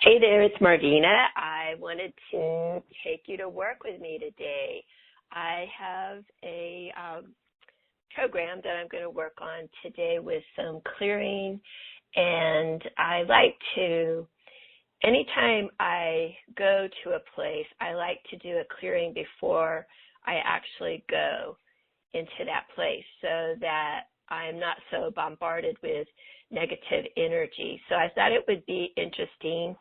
Hey there, it's Marvina. I wanted to take you to work with me today. I have a program that I'm going to work on today with some clearing, and I like to, anytime I go to a place, I like to do a clearing before I actually go into that place so that I'm not so bombarded with negative energy. So I thought it would be interesting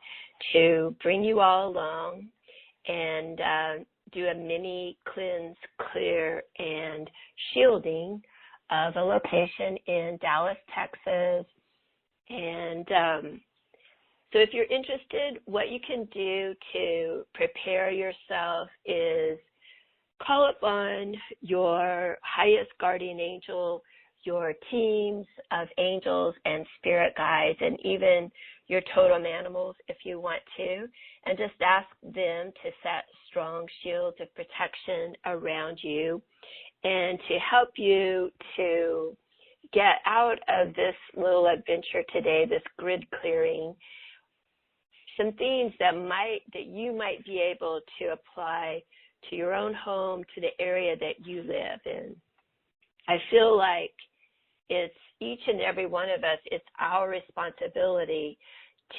to bring you all along and do a mini cleanse, clear, and shielding of a location in Dallas, Texas. And so if you're interested, what you can do to prepare yourself is call upon your highest guardian angel, your teams of angels and spirit guides, and even your totem animals if you want to, and just ask them to set strong shields of protection around you and to help you to get out of this little adventure today, this grid clearing, some things that you might be able to apply to your own home, to the area that you live in. I feel like it's each and every one of us, it's our responsibility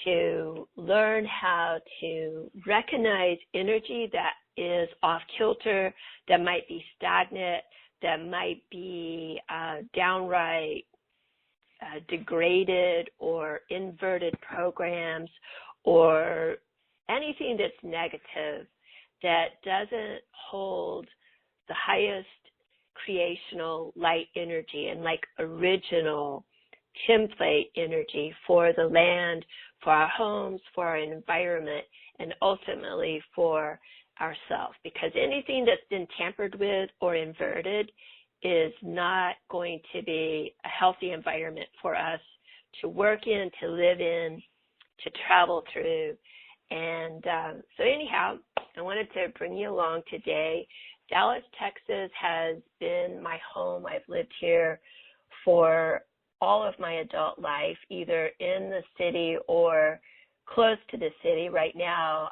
to learn how to recognize energy that is off kilter, that might be stagnant, that might be downright degraded or inverted programs, or anything that's negative that doesn't hold the highest creational light energy and like original template energy for the land, for our homes, for our environment, and ultimately for ourselves. Because anything that's been tampered with or inverted is not going to be a healthy environment for us to work in, to live in, to travel through. And so anyhow, I wanted to bring you along today. Dallas, Texas has been my home. I've lived here for all of my adult life, either in the city or close to the city. Right now,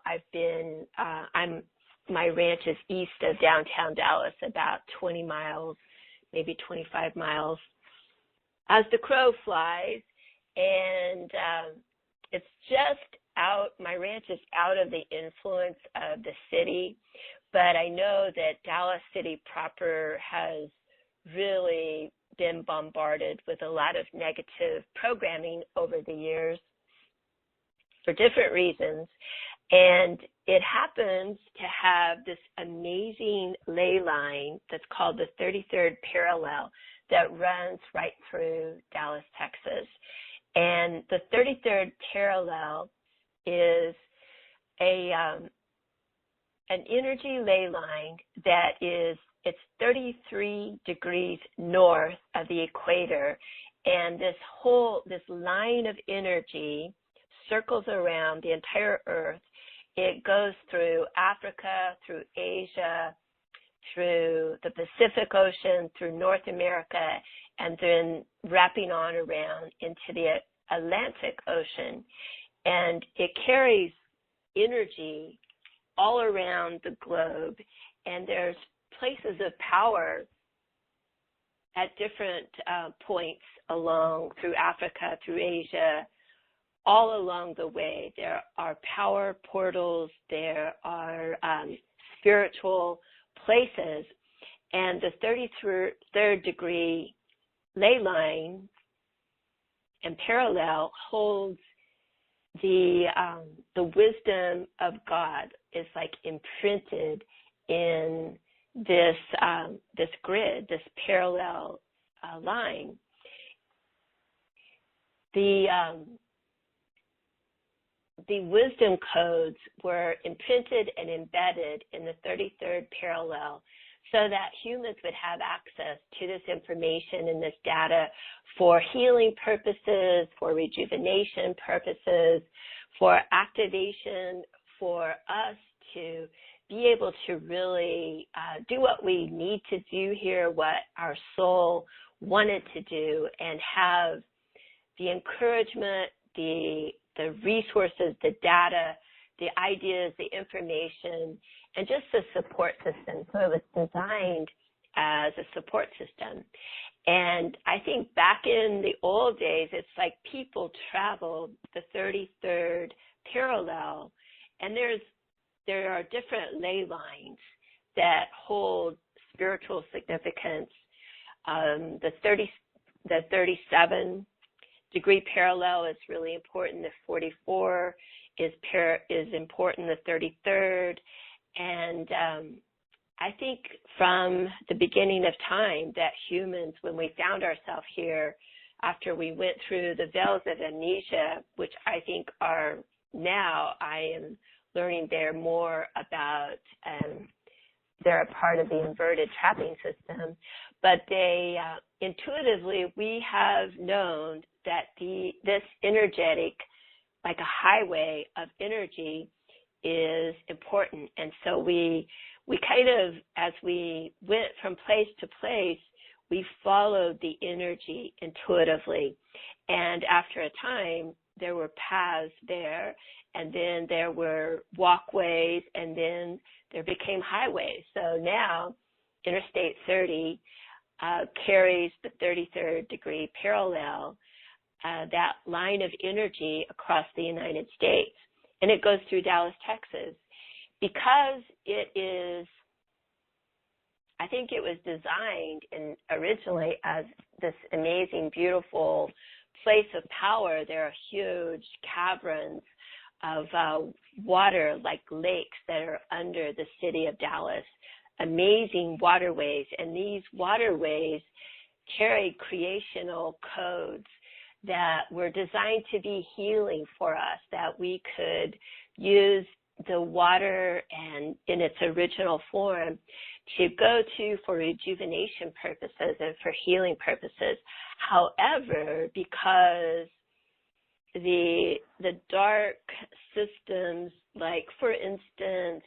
my ranch is east of downtown Dallas, about 20 miles, maybe 25 miles, as the crow flies. And it's just out, my ranch is out of the influence of the city, but I know that Dallas City proper has really been bombarded with a lot of negative programming over the years for different reasons. And it happens to have this amazing ley line that's called the 33rd parallel that runs right through Dallas, Texas. And the 33rd parallel is an energy ley line that it's 33 degrees north of the equator, and this line of energy circles around the entire earth. It goes through Africa, through Asia, through the Pacific Ocean, through North America, and then wrapping on around into the Atlantic Ocean. And it carries energy all around the globe, and there's places of power at different points along through Africa, through Asia, all along the way. There are power portals, there are spiritual places, and the 33rd degree ley line and parallel holds the wisdom of God is like imprinted in this grid, this parallel line. The wisdom codes were imprinted and embedded in the 33rd parallel so that humans would have access to this information and this data for healing purposes, for rejuvenation purposes, for activation, for us to be able to really do what we need to do here, what our soul wanted to do, and have the encouragement, the the resources, the data, the ideas, the information, and just the support system. So it was designed as a support system. And I think back in the old days, it's like people traveled the 33rd parallel, and there are different ley lines that hold spiritual significance. The 37 degree parallel is really important. The 44 is important. The 33rd, and I think from the beginning of time that humans, when we found ourselves here, after we went through the veils of amnesia, which I think are now, I am learning they're more about, they're a part of the inverted trapping system, but they, intuitively, we have known that this energetic, like a highway of energy, is important. And so we kind of, as we went from place to place, we followed the energy intuitively. And after a time, there were paths there, and then there were walkways, and then there became highways. So now Interstate 30 carries the 33rd degree parallel, that line of energy across the United States. And it goes through Dallas, Texas. Because it is, I think it was designed originally as this amazing, beautiful place of power. There are huge caverns of water, like lakes, that are under the city of Dallas. Amazing waterways, and these waterways carry creational codes that were designed to be healing for us, that we could use the water and in its original form to go to for rejuvenation purposes and for healing purposes. However, because the dark systems, like for instance,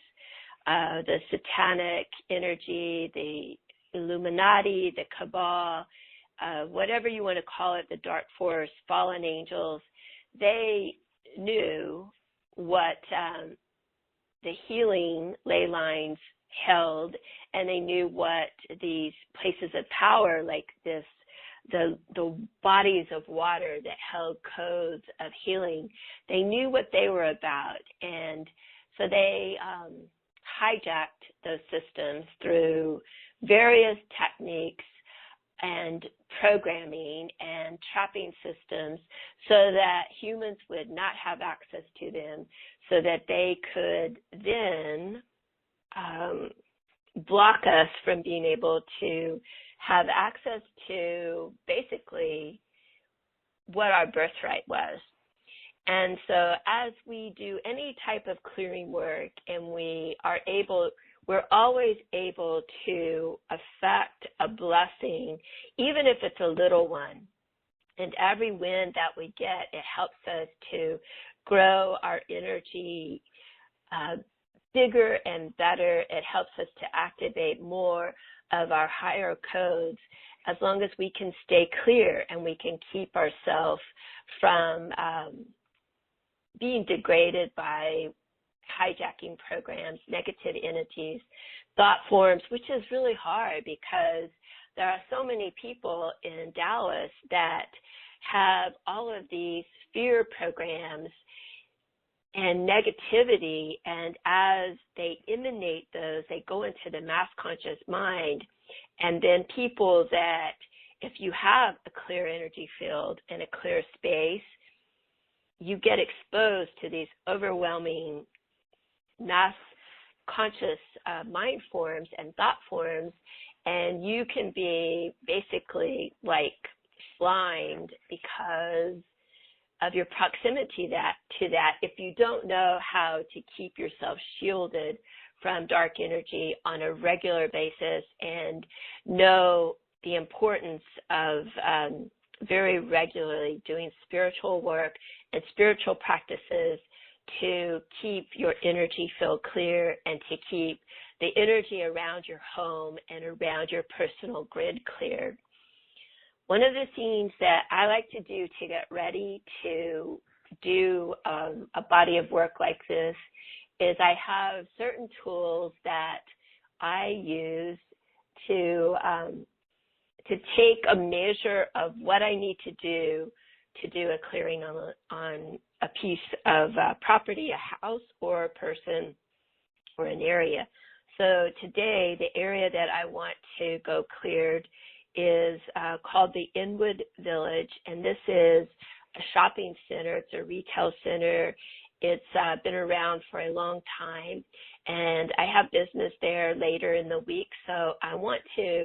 the satanic energy, the Illuminati, the Cabal, whatever you want to call it, the dark force, fallen angels, they knew what the healing ley lines held, and they knew what these places of power, like the bodies of water that held codes of healing, they knew what they were about. And so they hijacked those systems through various techniques and programming and trapping systems so that humans would not have access to them, so that they could then block us from being able to have access to basically what our birthright was. And so as we do any type of clearing work, and we're always able to affect a blessing, even if it's a little one. And every win that we get, it helps us to grow our energy bigger and better. It helps us to activate more of our higher codes, as long as we can stay clear and we can keep ourselves from being degraded by hijacking programs, negative entities, thought forms, which is really hard because there are so many people in Dallas that have all of these fear programs and negativity, and as they emanate those, they go into the mass conscious mind. And then people that, if you have a clear energy field and a clear space, you get exposed to these overwhelming mass conscious mind forms and thought forms, and you can be basically like slimed because of your proximity to that. If you don't know how to keep yourself shielded from dark energy on a regular basis and know the importance of very regularly doing spiritual work and spiritual practices to keep your energy field clear and to keep the energy around your home and around your personal grid clear. One of the things that I like to do to get ready to do a body of work like this is I have certain tools that I use to take a measure of what I need to do a clearing on a piece of property, a house or a person or an area. So today, the area that I want to go cleared is called the Inwood Village, and this is a shopping center. It's a retail center. It's been around for a long time, and I have business there later in the week, so I want to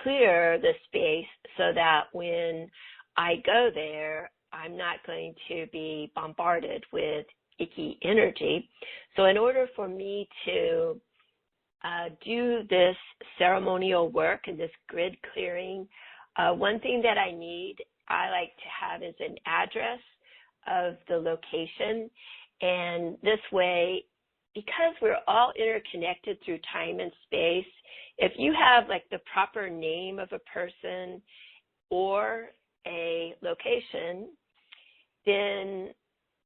clear the space so that when I go there, I'm not going to be bombarded with icky energy. So in order for me to do this ceremonial work and this grid clearing, one thing that I like to have is an address of the location. And this way, because we're all interconnected through time and space, if you have like the proper name of a person or a location, then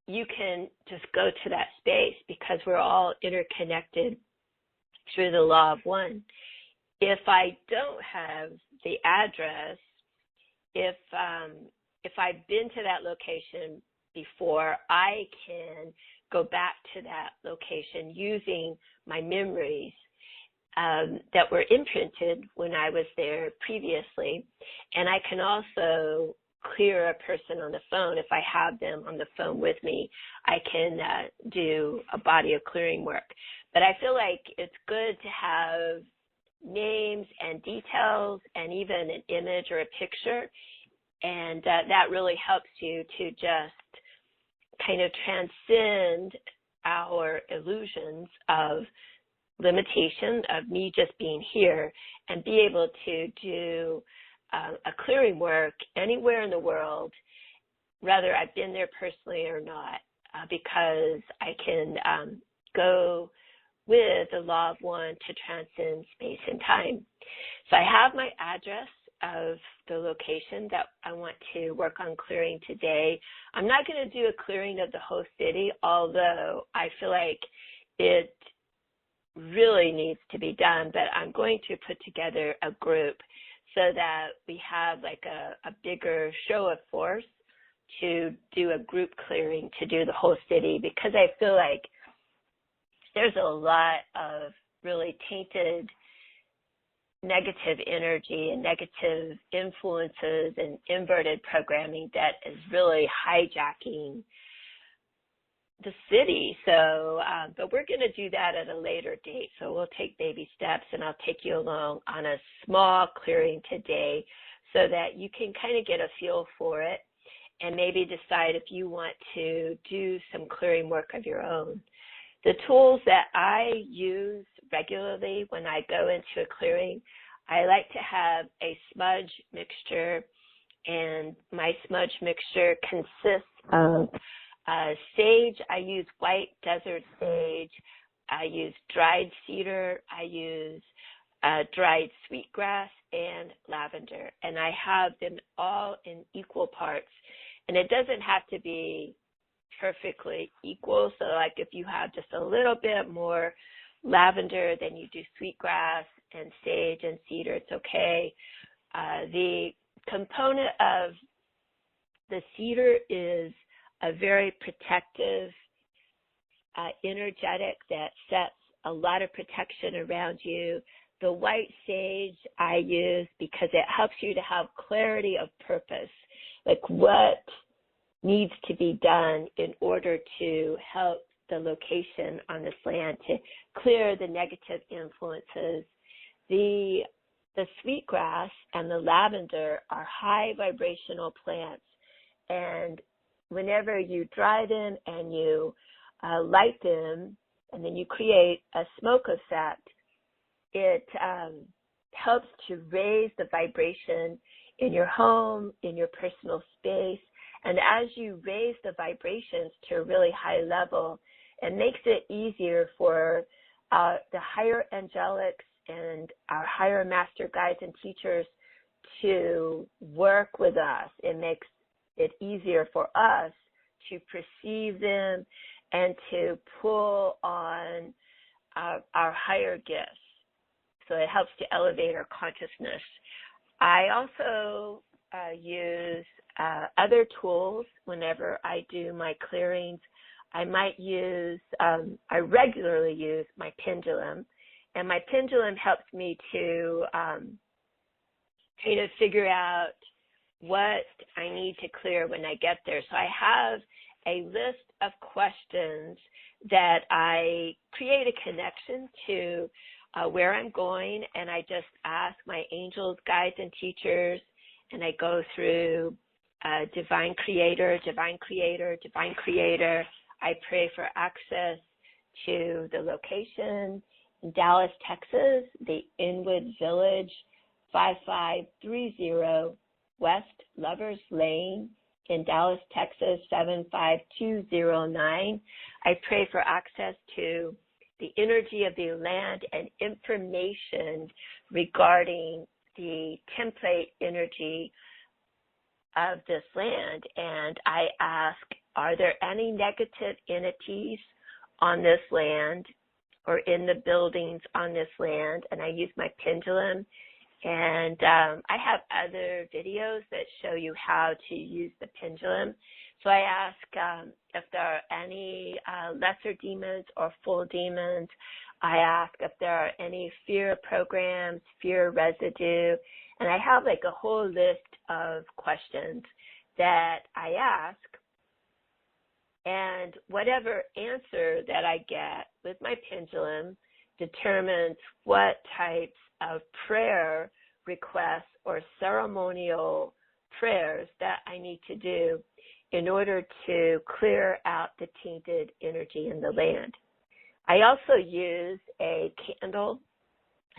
you can just go to that space because we're all interconnected through the law of one. If I don't have the address, if I've been to that location before, I can go back to that location using my memories that were imprinted when I was there previously. And I can also clear a person on the phone. If I have them on the phone with me, I can do a body of clearing work. But I feel like it's good to have names and details and even an image or a picture. And that really helps you to just kind of transcend our illusions of limitation of me just being here and be able to do a clearing work anywhere in the world, whether I've been there personally or not, because I can go with the law of one to transcend space and time. So I have my address of the location that I want to work on clearing today. I'm not going to do a clearing of the whole city, although I feel like it really needs to be done, but I'm going to put together a group so that we have like a bigger show of force to do a group clearing to do the whole city, because I feel like there's a lot of really tainted negative energy and negative influences and inverted programming that is really hijacking the city. So, but we're going to do that at a later date. So we'll take baby steps, and I'll take you along on a small clearing today so that you can kind of get a feel for it and maybe decide if you want to do some clearing work of your own. The tools that I use regularly when I go into a clearing, I like to have a smudge mixture, and my smudge mixture consists of sage. I use white desert sage. I use dried cedar. I use dried sweetgrass and lavender, and I have them all in equal parts. And it doesn't have to be perfectly equal. So like if you have just a little bit more lavender than you do sweetgrass and sage and cedar, it's okay. The component of the cedar is a very protective, energetic that sets a lot of protection around you. The white sage I use because it helps you to have clarity of purpose, like what needs to be done in order to help the location on this land to clear the negative influences. The sweetgrass and the lavender are high vibrational plants, and whenever you dry them and you light them and then you create a smoke effect, it helps to raise the vibration in your home, in your personal space. And as you raise the vibrations to a really high level, it makes it easier for the higher angelics and our higher master guides and teachers to work with us. It makes it easier for us to perceive them and to pull on our higher gifts. So it helps to elevate our consciousness. I also use other tools whenever I do my clearings. I regularly use my pendulum, and my pendulum helps me to kind of figure out what I need to clear when I get there. So I have a list of questions that I create a connection to where I'm going, and I just ask my angels, guides, and teachers, and I go through divine creator, divine creator, divine creator. I pray for access to the location in Dallas, Texas, the Inwood Village, 5530 West Lovers Lane in Dallas, Texas, 75209. I pray for access to the energy of the land and information regarding the template energy of this land. And I ask, are there any negative entities on this land or in the buildings on this land? And I use my pendulum. And I have other videos that show you how to use the pendulum. So I ask if there are any lesser demons or full demons. I ask if there are any fear programs, fear residue. And I have like a whole list of questions that I ask. And whatever answer that I get with my pendulum determines what types of prayer requests or ceremonial prayers that I need to do in order to clear out the tainted energy in the land. I also use a candle,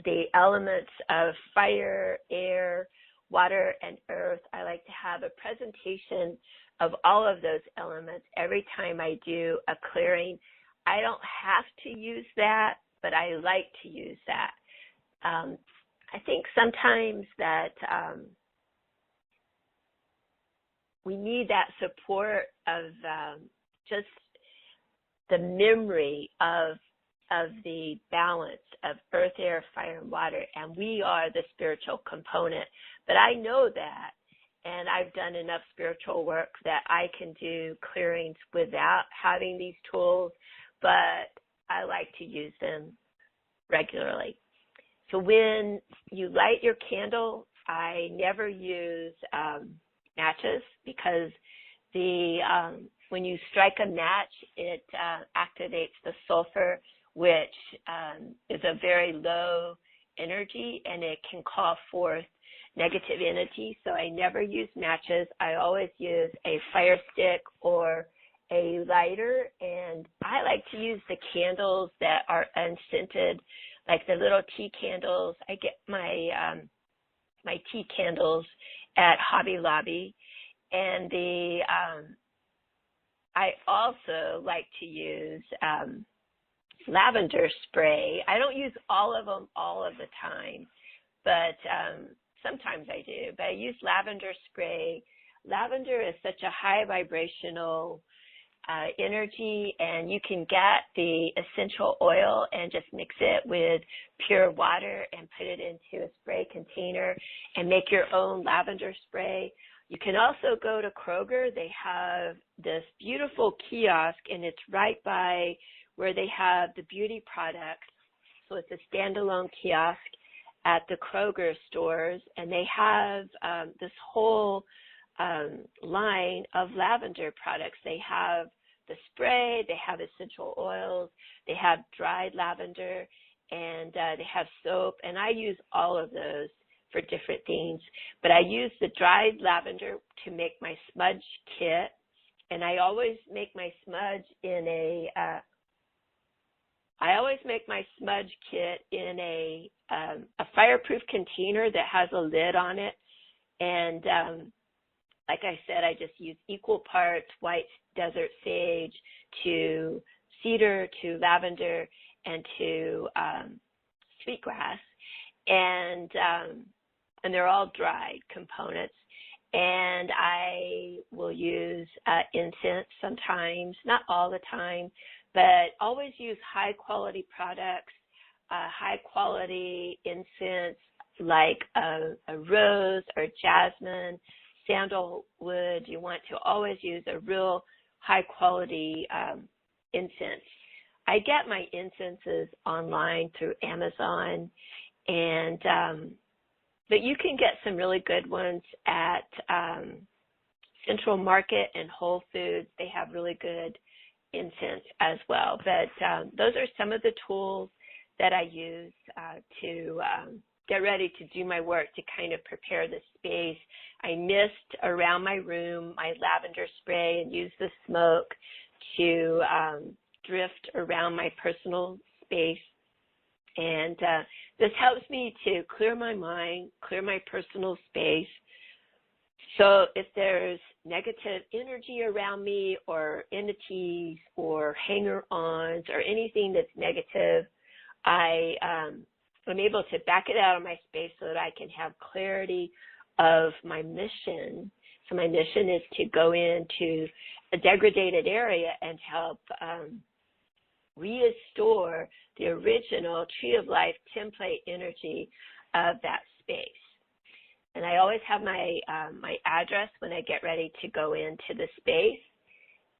the elements of fire, air, water, and earth. I like to have a presentation of all of those elements every time I do a clearing. I don't have to use that, but I like to use that. I think sometimes that we need that support of just the memory of the balance of earth, air, fire, and water, and we are the spiritual component. But I know that, and I've done enough spiritual work that I can do clearings without having these tools, but I like to use them regularly. So when you light your candle, I never use matches, because when you strike a match, it activates the sulfur, which is a very low energy, and it can call forth negative energy. So I never use matches. I always use a fire stick or a lighter, and I like to use the candles that are unscented, like the little tea candles. I get my my tea candles at Hobby Lobby, and I also like to use lavender spray. I don't use all of them all of the time, but sometimes I do. But I use lavender spray. Lavender is such a high vibrational energy, and you can get the essential oil and just mix it with pure water and put it into a spray container and make your own lavender spray. You can also go to Kroger. They have this beautiful kiosk, and it's right by where they have the beauty products. So it's a standalone kiosk at the Kroger stores, and they have this whole line of lavender products. They have the spray, they have essential oils, they have dried lavender, and they have soap, and I use all of those for different things. But I use the dried lavender to make my smudge kit, and I always make my smudge in a fireproof container that has a lid on it. And like I said, I just use equal parts white desert sage to cedar to lavender and to sweetgrass, and they're all dried components. and I will use incense sometimes, not all the time, but always use high-quality products, high-quality incense like a rose or jasmine, sandalwood. You want to always use a real high-quality incense. I get my incenses online through Amazon, and but you can get some really good ones at Central Market and Whole Foods. They have really good incense as well. But those are some of the tools that I use to get ready to do my work, to kind of prepare the space. I mist around my room, my lavender spray, and use the smoke to drift around my personal space. And this helps me to clear my mind, clear my personal space. So if there's negative energy around me, or entities or hanger-ons or anything that's negative, I'm able to back it out of my space so that I can have clarity of my mission. So my mission is to go into a degraded area and help restore the original Tree of Life template energy of that space. And I always have my address when I get ready to go into the space.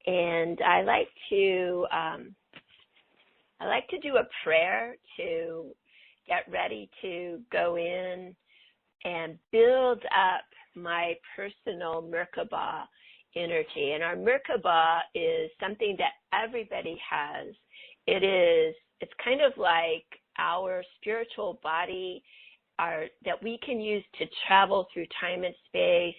And I like to do a prayer to get ready to go in and build up my personal Merkaba energy. And our Merkaba is something that everybody has. It's kind of like our spiritual body that we can use to travel through time and space,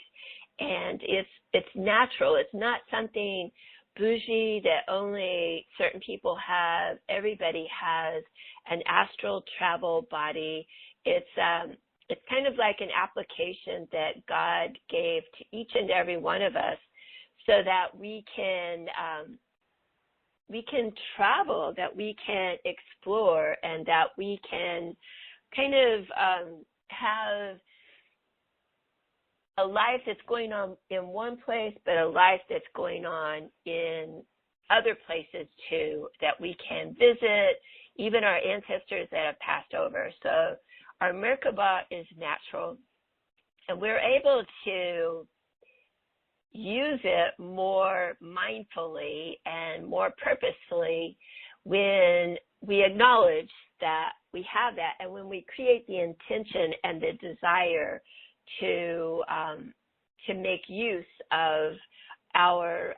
and it's natural. It's not something bougie that only certain people have. Everybody has an astral travel body. It's kind of like an application that God gave to each and every one of us, so that we can travel, that we can explore, and that we can kind of have a life that's going on in one place, but a life that's going on in other places too, that we can visit, even our ancestors that have passed over. So our Merkaba is natural, and we're able to use it more mindfully and more purposefully when we acknowledge that we have that, and when we create the intention and the desire to make use of our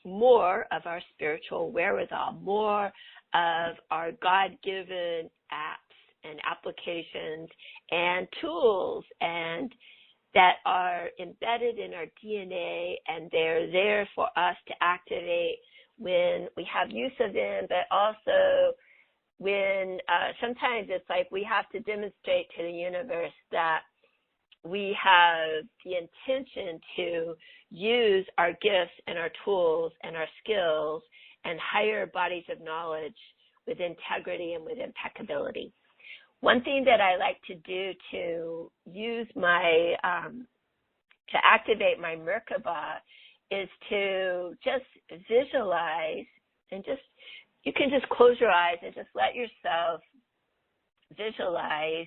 more of our spiritual wherewithal, more of our God-given apps and applications and tools, and that are embedded in our DNA, and they're there for us to activate when we have use of them, but also when sometimes it's like we have to demonstrate to the universe that we have the intention to use our gifts and our tools and our skills and higher bodies of knowledge with integrity and with impeccability. One thing that I like to do to use my, to activate my Merkaba is to just visualize, and you can just close your eyes and just let yourself visualize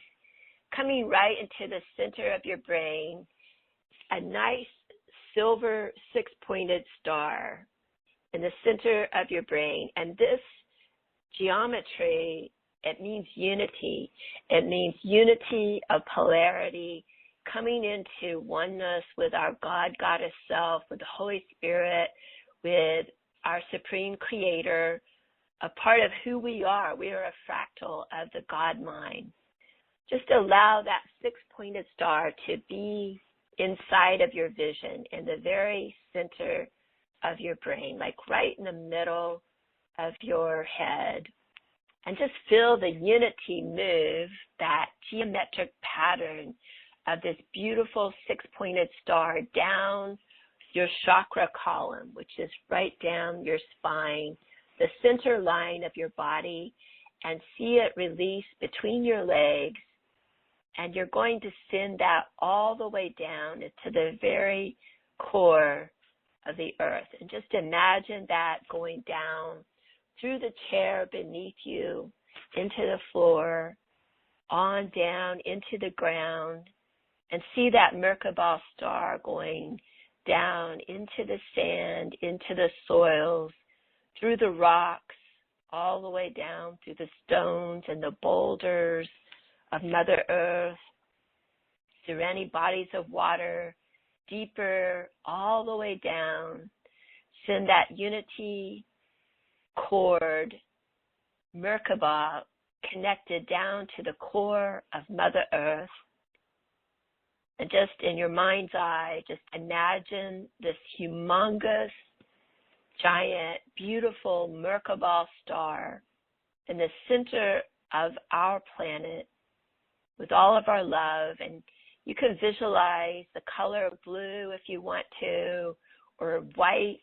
coming right into the center of your brain, a nice silver six-pointed star in the center of your brain. And this geometry, it means unity. It means unity of polarity, coming into oneness with our God, Goddess self, with the Holy Spirit, with our Supreme Creator, a part of who we are. We are a fractal of the God mind. Just allow that six-pointed star to be inside of your vision, in the very center of your brain, like right in the middle of your head. And just feel the unity move, that geometric pattern of this beautiful six-pointed star down your chakra column, which is right down your spine, the center line of your body, and see it release between your legs And you're going to send that all the way down into the very core of the earth. And just imagine that going down through the chair beneath you, into the floor, on down into the ground, and see that Merkabah star going down into the sand, into the soils, through the rocks, all the way down through the stones and the boulders of Mother Earth, through any bodies of water, deeper, all the way down. Send that unity cord, Merkabah, connected down to the core of Mother Earth. And just in your mind's eye, just imagine this humongous, giant, beautiful Merkabah star in the center of our planet with all of our love. And you can visualize the color of blue if you want to, or white.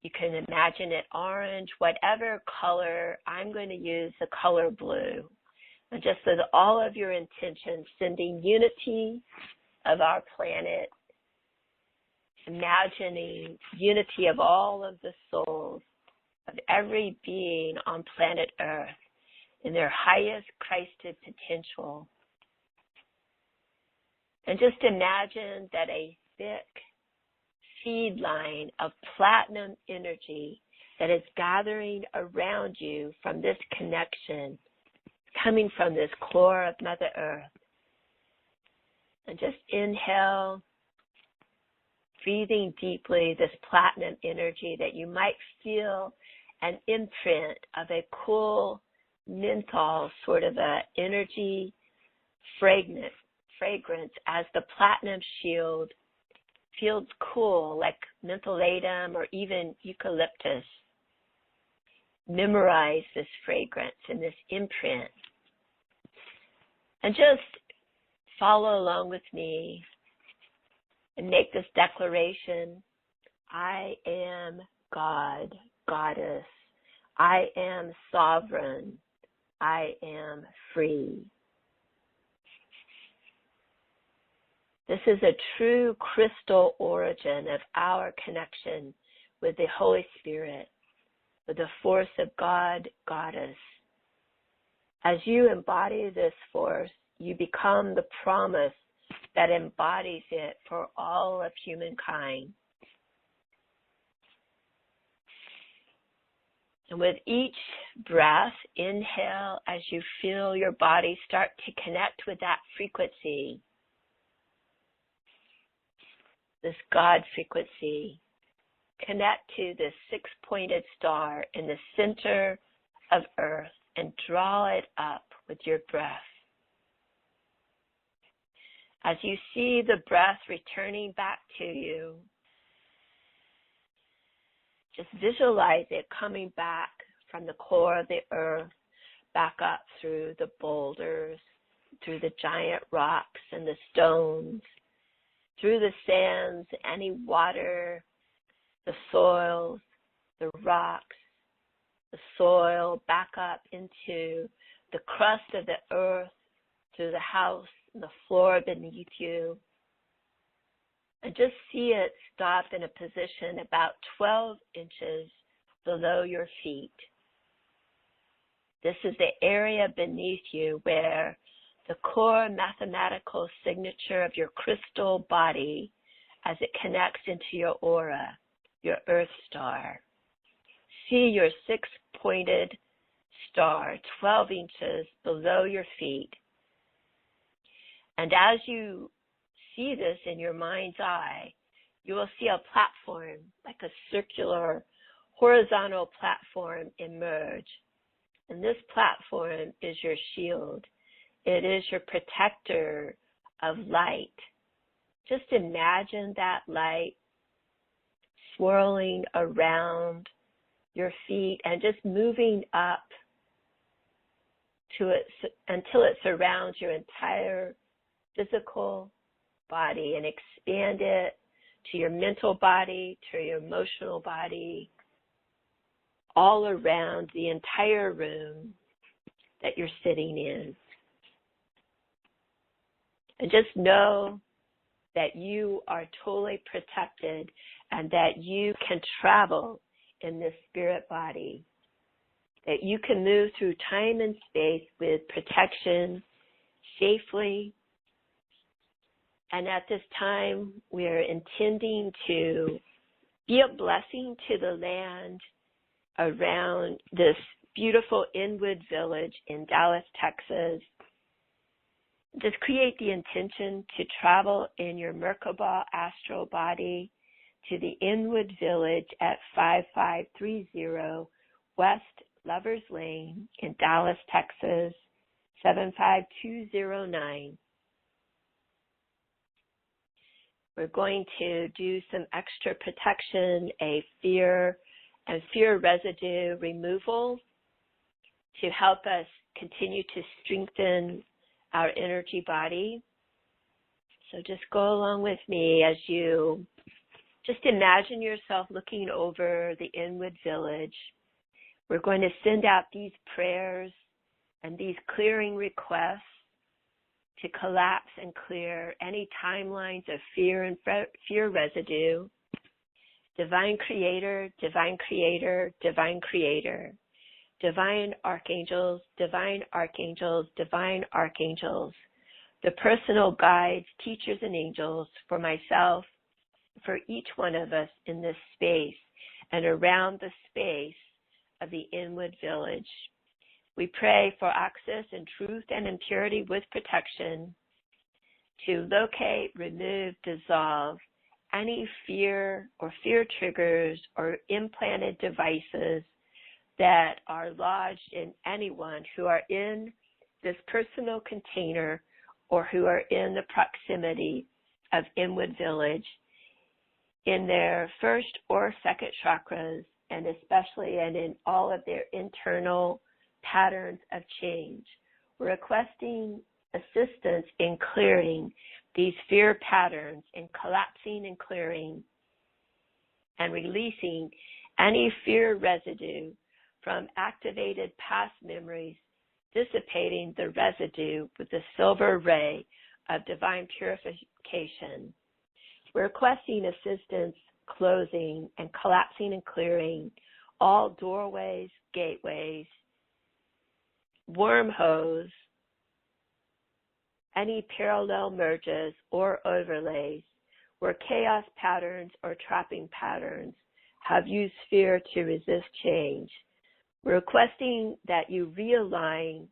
You can imagine it orange, whatever color. I'm going to use the color blue. And just with all of your intentions, sending unity of our planet, imagining unity of all of the souls of every being on planet Earth in their highest Christed potential. And just imagine that a thick seed line of platinum energy that is gathering around you from this connection, coming from this core of Mother Earth. And just inhale, breathing deeply this platinum energy that you might feel an imprint of a cool menthol sort of a energy fragrance as the platinum shield feels cool, like mentholatum or even eucalyptus. Memorize this fragrance and this imprint. And just follow along with me and make this declaration. I am God, Goddess. I am sovereign. I am free. This is a true crystal origin of our connection with the Holy Spirit, with the force of God, Goddess. As you embody this force, you become the promise that embodies it for all of humankind. And with each breath, inhale as you feel your body start to connect with that frequency, this God frequency. Connect to this six-pointed star in the center of Earth and draw it up with your breath. As you see the breath returning back to you, just visualize it coming back from the core of the earth, back up through the boulders, through the giant rocks and the stones, through the sands, any water, the soils, the rocks, the soil, back up into the crust of the earth, through the house and the floor beneath you. And just see it stop in a position about 12 inches below your feet. This is the area beneath you where the core mathematical signature of your crystal body, as it connects into your aura, your earth star. See your six-pointed star 12 inches below your feet. And as you see this in your mind's eye, you will see a platform, like a circular, horizontal platform emerge. And this platform is your shield. It is your protector of light. Just imagine that light swirling around your feet and just moving up to it until it surrounds your entire physical body and expand it to your mental body, to your emotional body, all around the entire room that you're sitting in. And just know that you are totally protected and that you can travel in this spirit body, that you can move through time and space with protection safely. And at this time, we're intending to be a blessing to the land around this beautiful Inwood Village in Dallas, Texas. Just create the intention to travel in your Merkaba astral body to the Inwood Village at 5530 West Lovers Lane in Dallas, Texas, 75209. We're going to do some extra protection, a fear and fear residue removal to help us continue to strengthen our energy body. So just go along with me as you just imagine yourself looking over the Inwood Village. We're going to send out these prayers and these clearing requests to collapse and clear any timelines of fear and fear residue. Divine Creator, Divine Creator, Divine Creator. Divine Archangels, Divine Archangels, Divine Archangels. The personal guides, teachers, and angels for myself, for each one of us in this space and around the space of the Inwood Village. We pray for access and truth and impurity with protection to locate, remove, dissolve any fear or fear triggers or implanted devices that are lodged in anyone who are in this personal container or who are in the proximity of Inwood Village in their first or second chakras, and especially and in all of their internal patterns of change. We're requesting assistance in clearing these fear patterns, in collapsing and clearing and releasing any fear residue from activated past memories, dissipating the residue with the silver ray of divine purification. We're requesting assistance closing and collapsing and clearing all doorways, gateways, wormholes, any parallel merges or overlays where chaos patterns or trapping patterns have used fear to resist change. We're requesting that you realign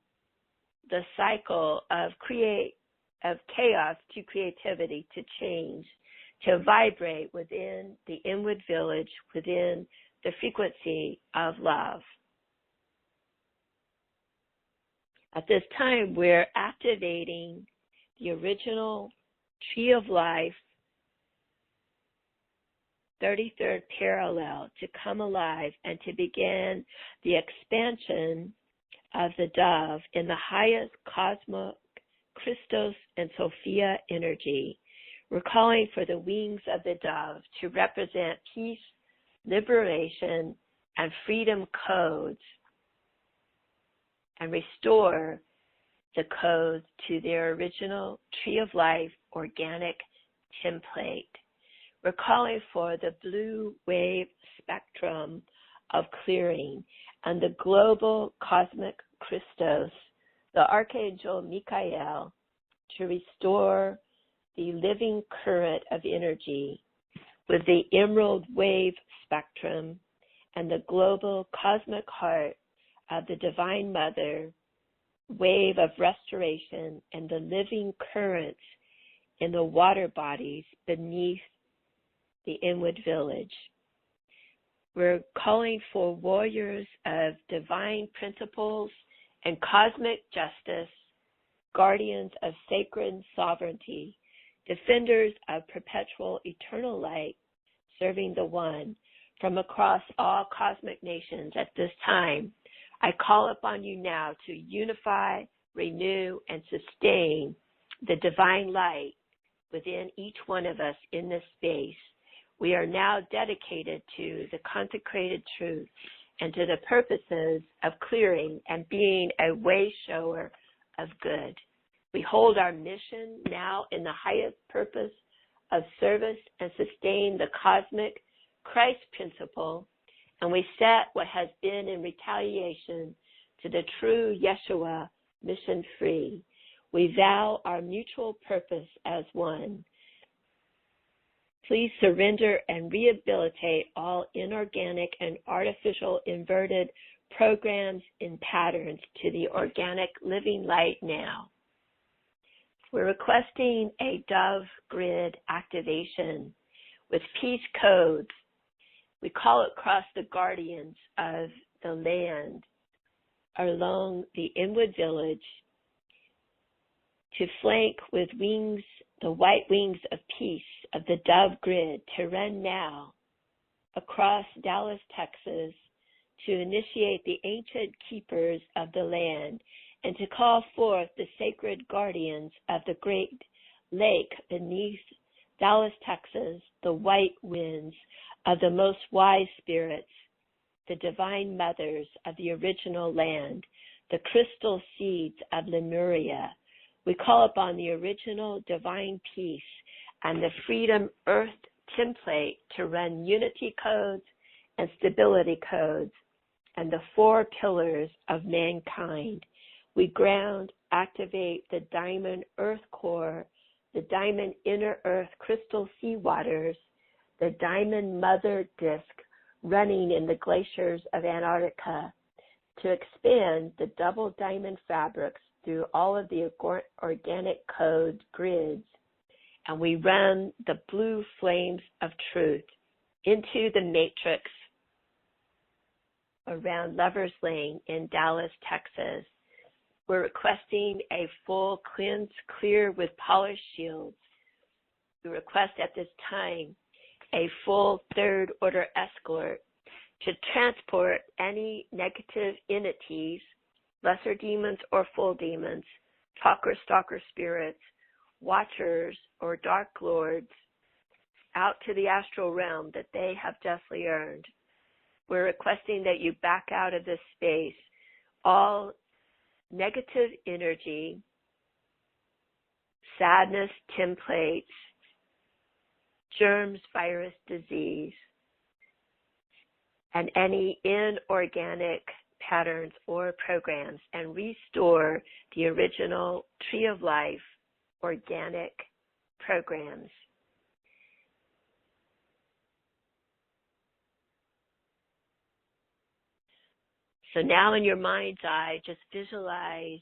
the cycle of chaos to creativity, to change, to vibrate within the Inwood Village, within the frequency of love. At this time, we're activating the original Tree of Life 33rd parallel to come alive and to begin the expansion of the dove in the highest cosmic Christos and Sophia energy. We're calling for the wings of the dove to represent peace, liberation, and freedom codes and restore the codes to their original Tree of Life organic template. We're calling for the blue wave spectrum of clearing and the global cosmic Christos, the Archangel Michael, to restore the living current of energy with the emerald wave spectrum and the global cosmic heart of the Divine Mother, wave of restoration and the living currents in the water bodies beneath the Inwood Village. We're calling for warriors of divine principles and cosmic justice, guardians of sacred sovereignty, defenders of perpetual eternal light, serving the One from across all cosmic nations at this time. I call upon you now to unify, renew, and sustain the divine light within each one of us in this space. We are now dedicated to the consecrated truth and to the purposes of clearing and being a way shower of good. We hold our mission now in the highest purpose of service and sustain the cosmic Christ principle, and we set what has been in retaliation to the true Yeshua mission free. We vow our mutual purpose as one. Please surrender and rehabilitate all inorganic and artificial inverted programs and patterns to the organic living light now. We're requesting a Dove grid activation with peace codes. We call it across the guardians of the land along the Inwood Village to flank with wings, the white wings of peace of the Dove grid to run now across Dallas, Texas, to initiate the ancient keepers of the land and to call forth the sacred guardians of the great lake beneath Dallas, Texas, the white winds of the most wise spirits, the divine mothers of the original land, the crystal seeds of Lemuria. We call upon the original divine peace and the freedom earth template to run unity codes and stability codes and the four pillars of mankind. We ground, activate the diamond earth core, the diamond inner earth crystal sea waters, the diamond mother disk running in the glaciers of Antarctica to expand the double diamond fabrics through all of the organic code grids. And we run the blue flames of truth into the matrix around Lover's Lane in Dallas, Texas. We're requesting a full cleanse, clear with polished shields. We request at this time a full third order escort to transport any negative entities, lesser demons or full demons, talker, stalker spirits, watchers, or dark lords out to the astral realm that they have justly earned. We're requesting that you back out of this space all negative energy, sadness templates, germs, virus, disease, and any inorganic patterns or programs, and restore the original Tree of Life organic programs. So now in your mind's eye, just visualize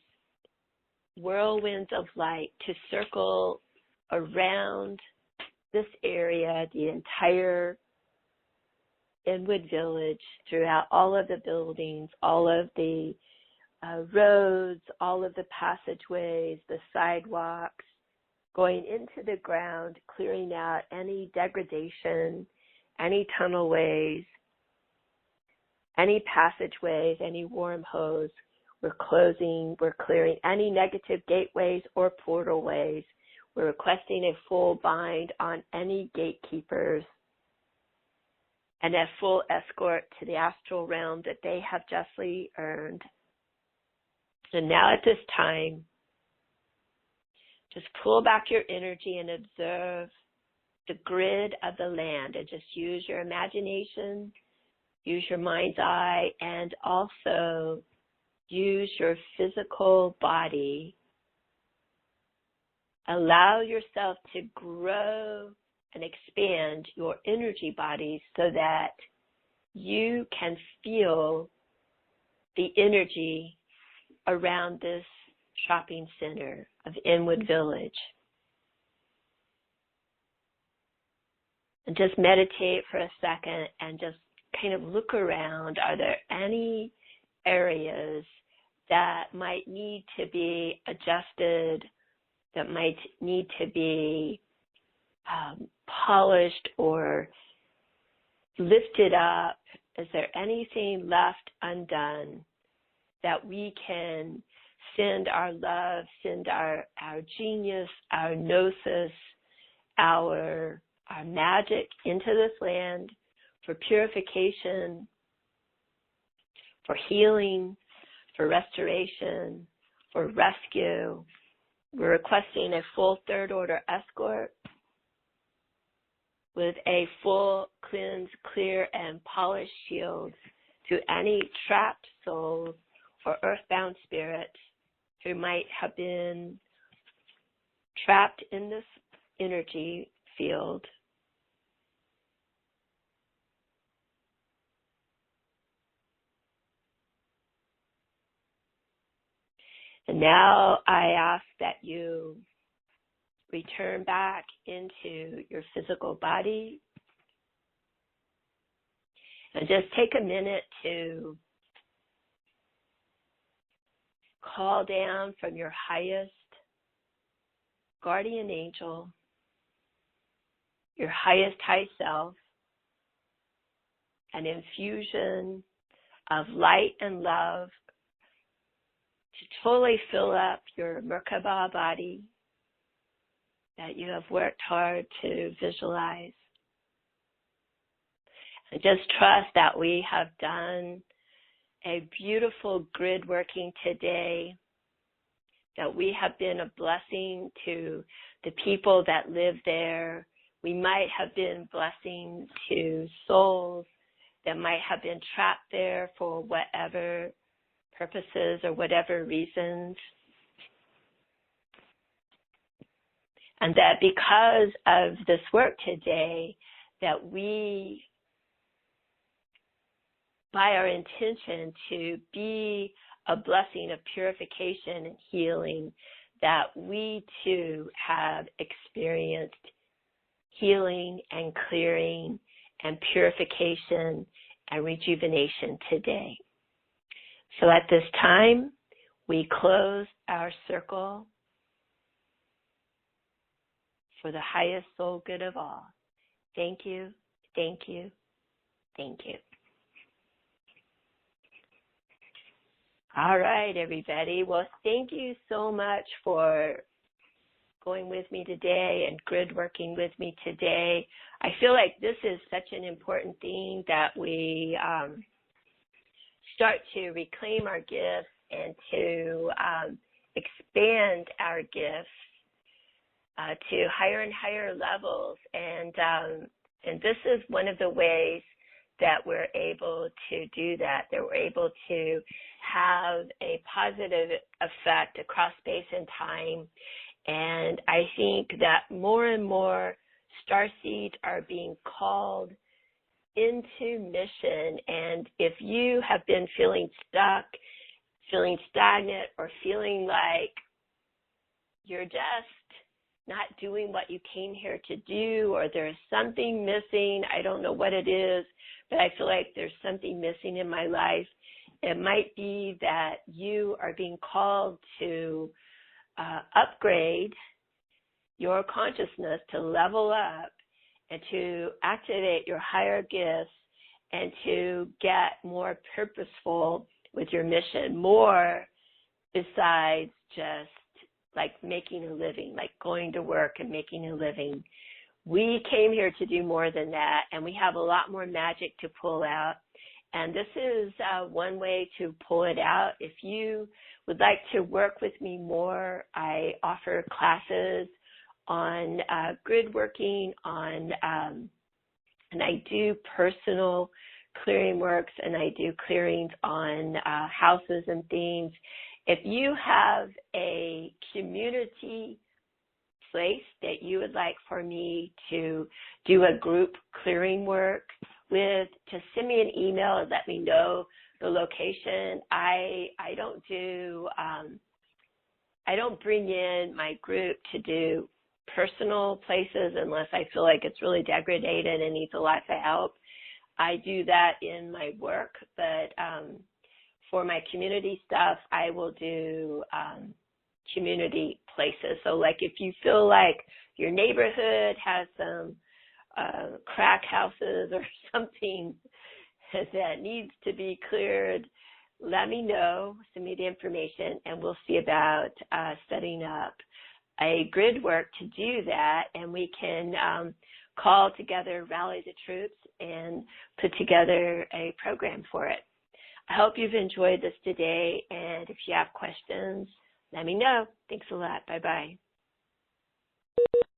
whirlwinds of light to circle around this area, the entire Inwood Village, throughout all of the buildings, all of the roads, all of the passageways, the sidewalks, going into the ground, clearing out any degradation, any tunnelways, any passageways, any wormholes. We're closing, we're clearing any negative gateways or portalways. We're requesting a full bind on any gatekeepers and a full escort to the astral realm that they have justly earned. And now at this time, just pull back your energy and observe the grid of the land, and just use your imagination, use your mind's eye, and also use your physical body. Allow yourself to grow and expand your energy body so that you can feel the energy around this shopping center of Inwood Village. And just meditate for a second and just kind of look around. Are there any areas that might need to be adjusted, that might need to be polished or lifted up? Is there anything left undone that we can send our love, send our genius, our gnosis, our magic into this land for purification, for healing, for restoration, for rescue? We're requesting a full third order escort with a full cleanse, clear, and polished shield to any trapped souls or earthbound spirits who might have been trapped in this energy field. And now I ask that you return back into your physical body and just take a minute to call down from your highest guardian angel, your highest high self, an infusion of light and love to totally fill up your Merkaba body that you have worked hard to visualize. And just trust that we have done a beautiful grid working today, that we have been a blessing to the people that live there. We might have been blessing to souls that might have been trapped there for whatever purposes or whatever reasons. And that because of this work today, that we, by our intention to be a blessing of purification and healing, that we too have experienced healing and clearing and purification and rejuvenation today. So at this time, we close our circle for the highest soul good of all. Thank you, thank you, thank you. All right, everybody. Well, thank you so much for going with me today and grid working with me today. I feel like this is such an important thing that we start to reclaim our gifts and to expand our gifts to higher and higher levels. And this is one of the ways that we're able to do that we're able to have a positive effect across space and time. And I think that more and more starseeds are being called into mission. And if you have been feeling stuck, feeling stagnant, or feeling like you're just not doing what you came here to do, or there's something missing, I don't know what it is, but I feel like there's something missing in my life, it might be that you are being called to upgrade your consciousness, to level up, and to activate your higher gifts, and to get more purposeful with your mission, more besides just like making a living, like going to work and making a living. We came here to do more than that, and we have a lot more magic to pull out. And this is one way to pull it out. If you would like to work with me more, I offer classes on grid working, on and I do personal clearing works, and I do clearings on houses and things. If you have a community place that you would like for me to do a group clearing work with, just send me an email and let me know the location. I don't bring in my group to do personal places unless I feel like it's really degraded and needs a lot of help. I do that in my work, but for my community stuff, I will do community places. So like if you feel like your neighborhood has some crack houses or something that needs to be cleared, let me know, send me the information, and we'll see about setting up a grid work to do that, and we can call together, rally the troops, and put together a program for it. I hope you've enjoyed this today, and if you have questions, let me know. Thanks a lot. Bye-bye.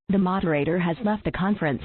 The moderator has left the conference.